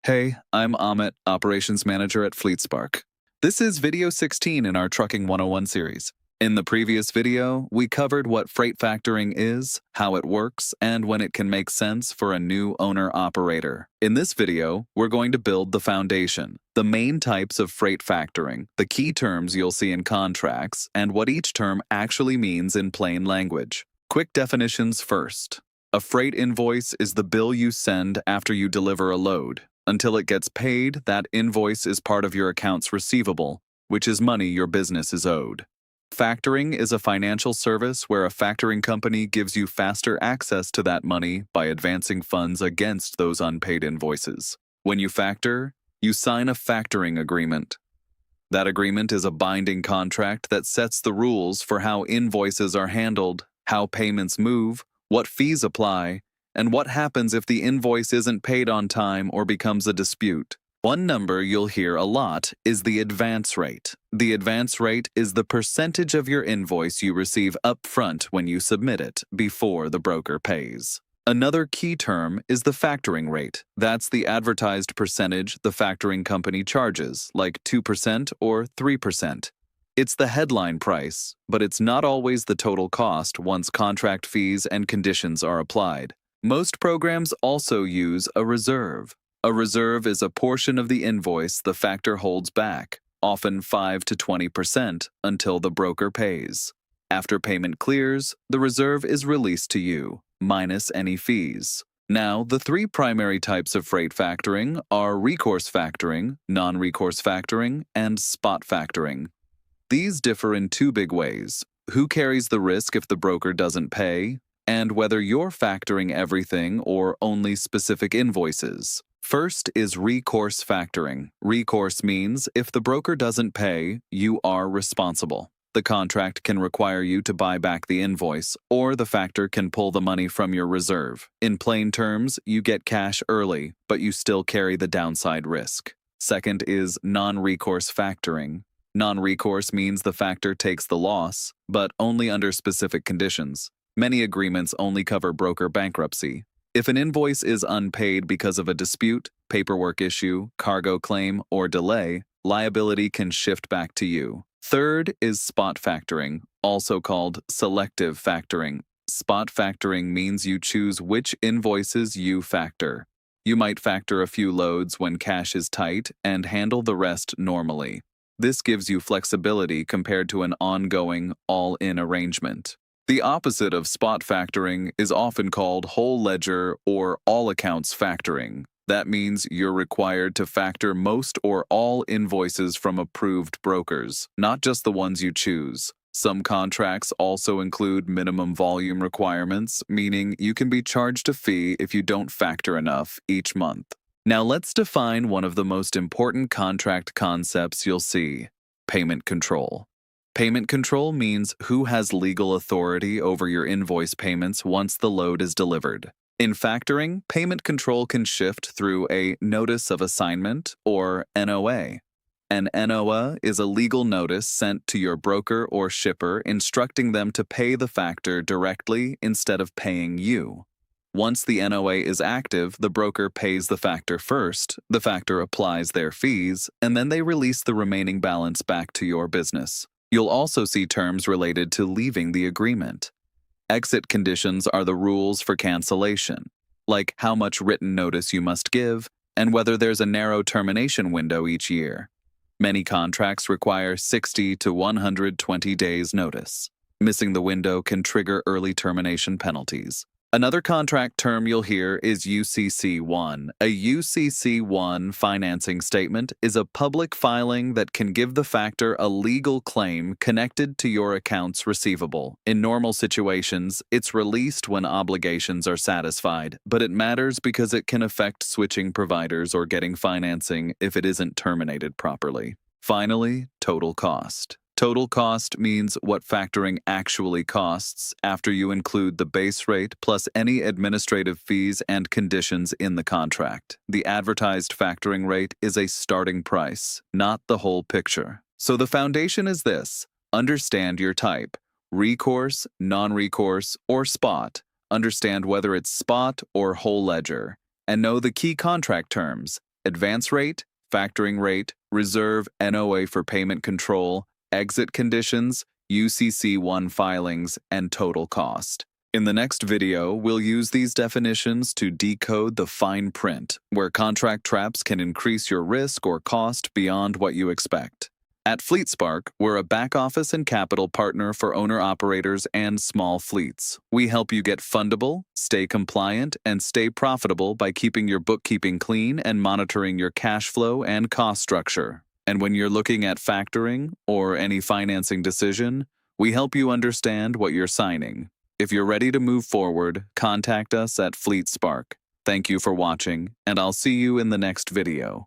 Hey, I'm Amit, Operations Manager at FleetSpark. This is video 16 in our Trucking 101 series. In the previous video, we covered what freight factoring is, how it works, and when it can make sense for a new owner-operator. In this video, we're going to build the foundation, the main types of freight factoring, the key terms you'll see in contracts, and what each term actually means in plain language. Quick definitions first. A freight invoice is the bill you send after you deliver a load. Until it gets paid, that invoice is part of your accounts receivable, which is money your business is owed. Factoring is a financial service where a factoring company gives you faster access to that money by advancing funds against those unpaid invoices. When you factor, you sign a factoring agreement. That agreement is a binding contract that sets the rules for how invoices are handled, how payments move, what fees apply, and what happens if the invoice isn't paid on time or becomes a dispute. One number you'll hear a lot is the advance rate. The advance rate is the percentage of your invoice you receive upfront when you submit it, before the broker pays. Another key term is the factoring rate. That's the advertised percentage the factoring company charges, like 2% or 3%. It's the headline price, but it's not always the total cost once contract fees and conditions are applied. Most programs also use a reserve. A reserve is a portion of the invoice the factor holds back, often 5 to 20%, until the broker pays. After payment clears, the reserve is released to you, minus any fees. Now, the three primary types of freight factoring are recourse factoring, non-recourse factoring, and spot factoring. These differ in two big ways: who carries the risk if the broker doesn't pay, and whether you're factoring everything or only specific invoices. First is recourse factoring. Recourse means if the broker doesn't pay, you are responsible. The contract can require you to buy back the invoice, or the factor can pull the money from your reserve. In plain terms, you get cash early, but you still carry the downside risk. Second is non-recourse factoring. Non-recourse means the factor takes the loss, but only under specific conditions. Many agreements only cover broker bankruptcy. If an invoice is unpaid because of a dispute, paperwork issue, cargo claim, or delay, liability can shift back to you. Third is spot factoring, also called selective factoring. Spot factoring means you choose which invoices you factor. You might factor a few loads when cash is tight and handle the rest normally. This gives you flexibility compared to an ongoing, all-in arrangement. The opposite of spot factoring is often called whole ledger or all accounts factoring. That means you're required to factor most or all invoices from approved brokers, not just the ones you choose. Some contracts also include minimum volume requirements, meaning you can be charged a fee if you don't factor enough each month. Now let's define one of the most important contract concepts you'll see: payment control. Payment control means who has legal authority over your invoice payments once the load is delivered. In factoring, payment control can shift through a Notice of Assignment, or NOA. An NOA is a legal notice sent to your broker or shipper instructing them to pay the factor directly instead of paying you. Once the NOA is active, the broker pays the factor first, the factor applies their fees, and then they release the remaining balance back to your business. You'll also see terms related to leaving the agreement. Exit conditions are the rules for cancellation, like how much written notice you must give and whether there's a narrow termination window each year. Many contracts require 60 to 120 days notice. Missing the window can trigger early termination penalties. Another contract term you'll hear is UCC1. A UCC1 financing statement is a public filing that can give the factor a legal claim connected to your accounts receivable. In normal situations, it's released when obligations are satisfied, but it matters because it can affect switching providers or getting financing if it isn't terminated properly. Finally, total cost. Total cost means what factoring actually costs after you include the base rate plus any administrative fees and conditions in the contract. The advertised factoring rate is a starting price, not the whole picture. So the foundation is this: understand your type, recourse, non-recourse, or spot. Understand whether it's spot or whole ledger. And know the key contract terms: advance rate, factoring rate, reserve NOA for payment control, exit conditions, UCC1 filings, and total cost. In the next video, we'll use these definitions to decode the fine print, where contract traps can increase your risk or cost beyond what you expect. At FleetSpark, we're a back office and capital partner for owner-operators and small fleets. We help you get fundable, stay compliant, and stay profitable by keeping your bookkeeping clean and monitoring your cash flow and cost structure. And when you're looking at factoring or any financing decision, we help you understand what you're signing. If you're ready to move forward, contact us at FleetSpark. Thank you for watching, and I'll see you in the next video.